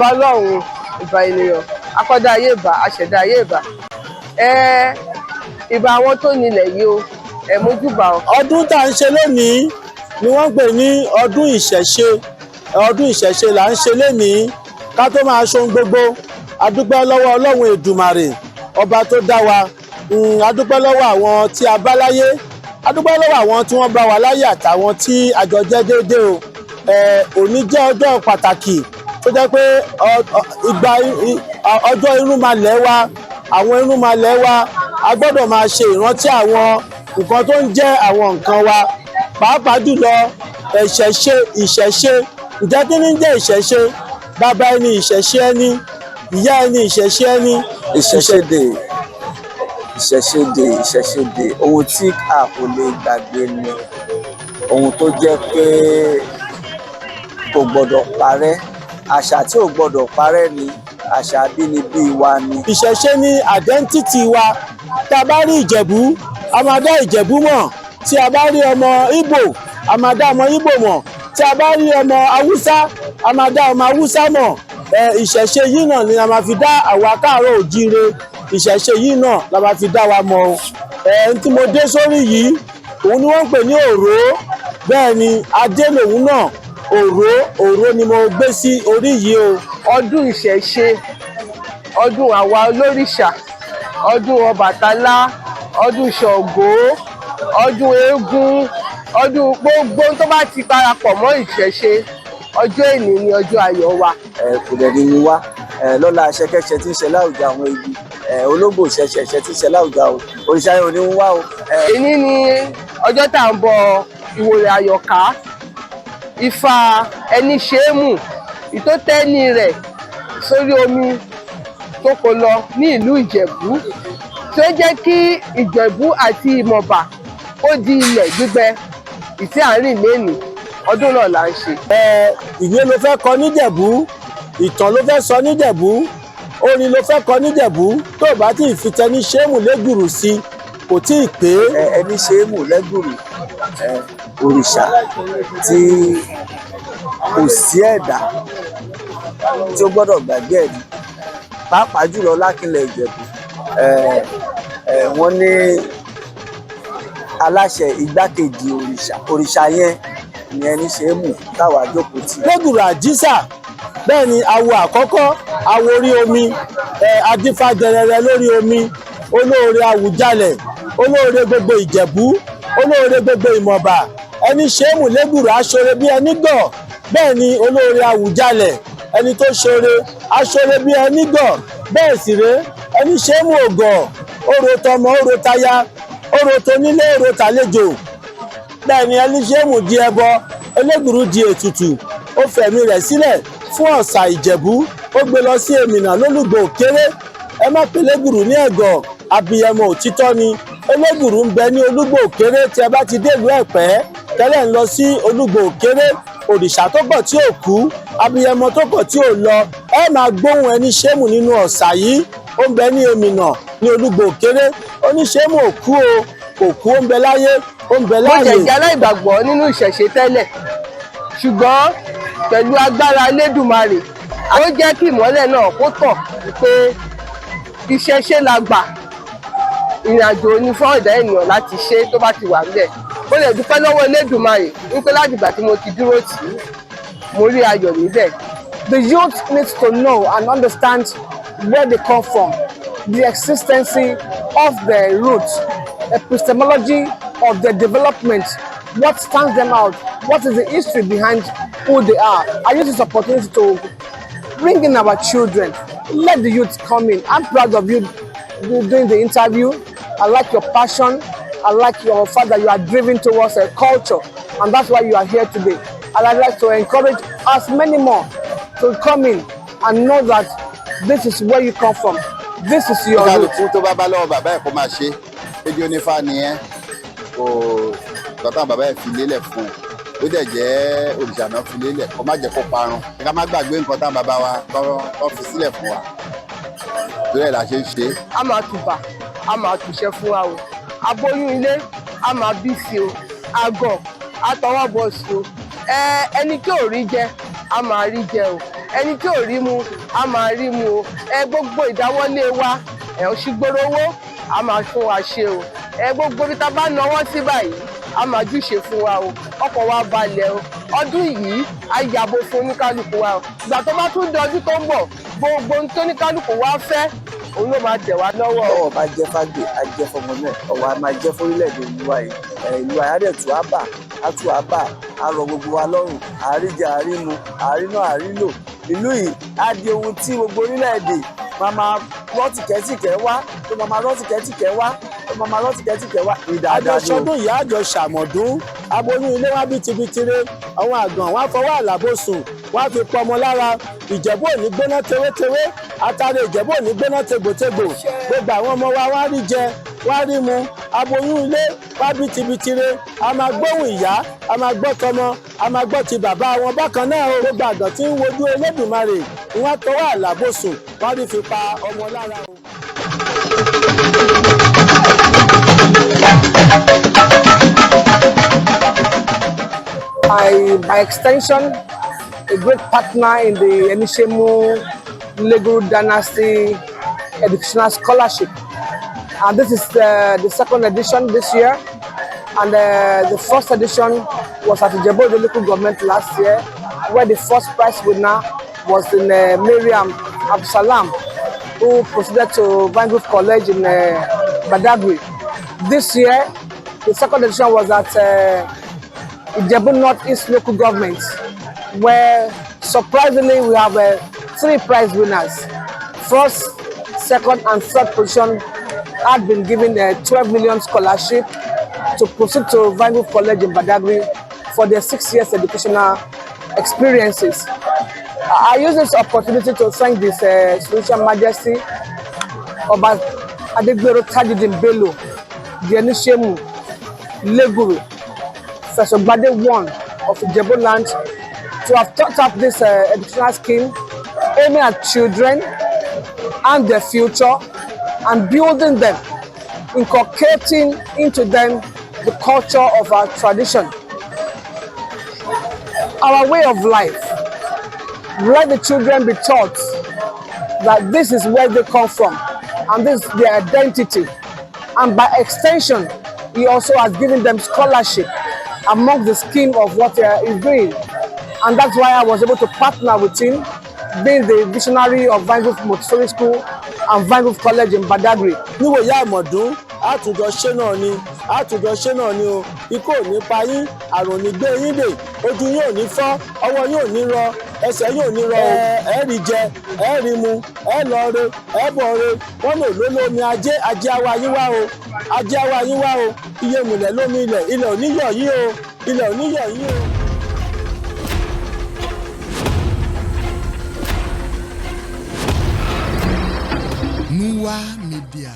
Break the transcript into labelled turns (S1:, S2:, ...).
S1: ìbà Ọlọ́run, ìbà ènìyàn, akọ́dá ayé ìbà, aṣẹ̀dá ayé ìbà. Ìbà àwọn tó nílẹ̀ yìí o, mójúbà o.
S2: Ọdún tá à ń ṣe lónìí ni wọ́n ń pè ní ọdún ìṣẹ̀ṣe. Ọdún ìṣẹ̀ṣe là ń ṣe lénìí. Ká tó máa ṣohun gbogbo, a dúpẹ́ lọ́wọ́ Ọlọ́run Èdùmàrè, ọba tó dá wa. A dúpẹ́ lọ́wọ́ àwọn tí a bá láyé. A dúpẹ́ lọ́wọ́ àwọn tí wọ́n bá wa láyé àtàwọn tí àjọ jẹ́ déédéé o. Òní jẹ́ ọjọ́ pàtàkì tó jẹ́ pé ọjọ́ irúnmalẹ̀ wa, àwọn irúnmalẹ̀ wa, a gbọ́dọ̀ máa ṣe ìrántí àwọn nǹkan tó ń jẹ́ àwọn nǹkan wa, pàápàá jùlọ ìṣẹ̀ṣe. Ǹjẹ́ kí ni ń jẹ́ ìṣẹ̀ṣe? Bàbá ẹni ìṣẹ̀ṣe ẹni, ìyá ẹni ìṣẹ̀ṣe ẹni.
S3: Ìṣẹ̀ṣe ohun tí a kò lè gbàgbé ni, ohun tó jẹ́ pé kò gbọ́dọ̀ parẹ́, àṣà tí ò gbọ́dọ̀ parẹ́ ni àṣà abínibí wa ni.
S2: Ìṣẹ̀ṣe ni identity wa. Tá a bá rí Ìjẹ̀bú, a máa dá Ìjẹ̀bú mọ̀. Tí a bá rí ọmọ Ìgbò, a máa dá ọmọ Ìgbò mọ̀. Tí a bá rí ọmọ Haúsá, a máa dá ọmọ Haúsá mọ̀. Ìṣẹ̀ṣe yìí náà ni a máa fi dá àwa káàárọ̀ òjíire. Ìṣẹ̀ṣe yìí náà la máa fi dá wa mọ̀ o. Tí mo dé sórí yìí, òun ni wọ́n ń pè ní òró. Bẹ́ẹ̀ ni adé lòun náà. Òró ni mo gbé sí orí yìí o.
S1: Ọdún ìṣẹ̀ṣe, ọdún àwa olórìṣà, ọdún Ọbàtálá, ọdún Ṣàngó, ọdún eégún, ọdún gbogbo tó bá ti parapọ̀ mọ́ ìṣẹ̀ṣe, ọjọ́ èní ni ọjọ́ ayọ̀ wa.
S3: Kò dẹ̀ ní wá lọ́la ṣẹkẹ́ṣẹ tí ń ṣe láwùjọ àwọn igi, ológbò ṣẹṣẹṣẹ tí ń ṣe láwùjọ òrìṣà yẹn ò ní wá o.
S1: Èní ni ọjọ́ tá à ń bọ ìwòrè àyọ̀ká, Ìfà Eniseemu ìtótẹ́ni rẹ̀ sórí omi tó kó lọ ní ìlú Ìjẹ̀bú, tí ó jẹ́ kí Ìjẹ̀bú àti Ìmọ̀bà ó di ilẹ̀ gbígbẹ ìtí àárín lẹ́nìí. Ọdún náà là ń ṣe.
S2: Ìwé ló fẹ́ kọ níjẹ̀bú, ìtàn ló fẹ́ sọ níjẹ̀bú, orin ló fẹ́ kọ níjẹ̀bú, tó bá tí ì fi t'Ẹníṣeémù Légùrù sí kò tí ì pé.
S3: Eniseemu Leguru, òrìṣà tí kò sí ẹ̀dá tí ó gbọ́dọ̀ gbàgbé ẹ̀ ní, pàápàá jùlọ lákìlẹ̀ Ìjẹ̀bú. Wọ́n ní aláṣẹ igbákejì òrìṣà yẹn ni Eniseemu táwa jókòó tì.
S2: Leguru àjíṣà, bẹ́ẹ̀ ni awo àkọ́kọ́, awo orí omi, adífàjẹrẹrẹ lórí omi, olóore Àwùjalẹ̀, olóore gbogbo Ìjẹ̀bú, olóore gbogbo Ìmọ̀bà. Eniseemu Leguru aṣọre bí ẹni gọ̀, bẹ́ẹ̀ ni olóore Àwùjalẹ̀, ẹni tó ṣoore aṣọre bí ẹni gọ̀. Bẹ́ẹ̀ sì ré Eniseemu ògọ̀, orò tọmọ, orò táyà, orò tónílé, orò tàlejò. Bẹ́ẹ̀ ni Eniseemu di ẹbọ, Leguru di ètùtù. Ó fẹ̀mí rẹ̀ sílẹ̀ fún ọ̀sà Ìjẹ̀bú, ó gbé lọ sí Èmìnà lólùgbò Òkéré. Ẹ má pe Leguru ní ẹ̀gọ̀, abiyamọ òtítọ́ ni. Leguru ń bẹ ní Olúgbò Òkéré. Tí ẹ bá ti délùú Ẹ̀pẹ́, tẹ́lẹ̀ ń lọ sí Olúgbò Òkéré, òrìṣà tó kọ̀ tí ò kú, abiyamọ tó kọ̀ tí ò lọ. Ẹ máa gbóhùn Eniseemu nínú ọ̀sà yìí. Ó ń bẹ ní Èmìnà ní Olúgbò Òkéré. Eniseemu ò kú o, kò kú, ó ń bẹ láyé, ó ń bẹ láàyè.
S1: Mo jẹ̀jẹ̀ aláìgbàgbọ́ nínú ìṣẹ̀ṣe tẹ́lẹ̀, ṣùgbọ́n pẹ̀lú agbára Elédùmarè, ó jẹ́ kí ìmọ́lẹ̀ náà kó tàn pé ìṣẹ̀ṣe la gbà. Ìrìnàjò ni fún ẹ̀dá ènìyàn láti ṣe tó bá ti wà níbẹ̀. Mo lè dúpẹ́ lọ́wọ́ Elédùmarè wípé láti ìgbà tí mo ti dúró tì í, mo rí ayọ̀ níbẹ̀.
S4: The youth needs to know and understand where they come from, the existence of their roots, epistemology of their development, what stands them out, what is the history behind who they are. I use this opportunity to bring in our children. Let the youth come in. I'm proud of you doing the interview. I like your passion. I like your fact that you are driven towards a culture, and that's why you are here today. And I'd like to encourage as many more to come in and know that this is where you come from. This is your root.
S5: Tó babaláwo bàbá ẹ̀ kó máa ṣe, péjú onífá nìyẹn, kò tọ́tàn bàbá ẹ̀ fi lélẹ̀ fún un. Ó dẹ̀ jẹ́ òrìṣà náà fi lélẹ̀, kó má jẹ́ kó parun. Ká má gbàgbé nǹkan táwọn bàbá wa tó fi sílẹ̀ fún wa. Torí ẹ̀ la ṣe ń ṣe.
S1: A máa tùbà, a máa tùṣẹ́ fún wa o. Aboyún ilé, a máa bí sí o. Àgọ̀, a tọwọ́ bọ̀ sí o. Ẹni tí ò rí jẹ, a máa rí jẹ o. ẹni tí ò rí mu a máa rí mu o. Gbogbo ìdáwọ́lé wa òṣìgbòrò owó a máa fún wa ṣe o. Gbogbo bí ta bá náwó sí báyìí a máa júṣe fún wa o, ọkọ̀ wa balẹ̀ o. Ọdún yìí a yàbò fún oníkálukú wa o. Ìgbà tó bá tún di ọdún tó ń bọ̀, gbogbo ohun tó oníkálukú wa fẹ́ òun ló máa tẹ̀ wá lọ́wọ́.
S3: Ọwọ́ bá jẹ́ fágbè á jẹ́ fọmọ náà, ọwọ́ a máa jẹ́ fórílẹ̀-èdè ìlú wa yìí. Ìlú àyádẹ̀tù á bà á tù á bà á rọ gbogbo wa lọ́rùn, àríjẹ àrímu àrínà àrílò. Ìlú yìí á di ohun tí gbogbo orílẹ̀-èdè máa rọ́ tìkẹ́tìkẹ́ wá, tó máa rọ́ tìkẹ́tìkẹ́ wá, tó máa rọ́ tìkẹ́tìkẹ́ wá.
S2: Àjọṣọdún yìí àjọ ṣàmọ̀dún, aboyún ilé wá bìtìbìtìrẹ, àwọn àgàn wá fọwọ́ àlàbòsùn, wá fi pọmọ lára. Ìjẹ̀bú ò ní gbóná tewétewé, àtàrí Ìjẹ̀bú ò ní gbóná tegbòtegbò. Gbogbo àwọn ọmọ wa wá rí jẹ, wá rí mu, aboyún ilé wá bìtìbìtìrẹ. A máa gbóhùn ìyá, a máa gbọ́ tọmọ, a máa gbọ́ ti bàbá wọn bákan náà o. Gbogbo àgàn tí ń wojú Elédùmarè ni wọ́n tọwọ́ àlàbòsùn, wọ́n rí fi pa ọmọ lára o.
S4: By extension, a great partner in the Eniseemu Leguru dynasty educational scholarship. And this is the second edition this year. And the first edition was at Ijebu Ode local government last year, where the first prize winner was in Miriam Absalam, who proceeded to Vanguard College in Badagry. This year, the second edition was at Ijebu Northeast local government, where surprisingly we have 3 prize winners. First, second, and third position had been given a 12 million scholarship to proceed to Vanguard College in Badagry for their 6 years educational experiences. I use this opportunity to thank this Spiritual Majesty Oba Adegbero Tajudeen Bello, the Eniseemu Leguru, First Ogbade I of Ijebu land, to have thought up this educational scheme aiming at children and their future and building them, inculcating into them the culture of our tradition, our way of life. Let the children be taught that this is where they come from and this is their identity. And by extension, he also has given them scholarship among the scheme of what he's doing. And that's why I was able to partner with him, being the visionary of Vanguard Montessori School and Vanguard College in Badagry.
S2: Níwòye àmọ̀dún, àtùjọ ṣe náà ni o. Ikú ò ní pa yín, àrùn ò ní gbé yín dè, ojú yín ò ní fọ́, ọwọ́ yín ò ní rọ, ẹsẹ̀ yín ò ní rọ o. Ẹ rí jẹ, ẹ rí mu, ẹ lọ re, ẹ bọ̀ re. Wọ́n lò lómi ajé àwa yín wá o. Ajé àwa yín wá o. Iye mùlẹ̀ lómi ilẹ̀, ilẹ̀ ò ní yọ̀ yín o. Ilẹ̀ ò ní yọ̀ yín o.
S6: Nuwa Media.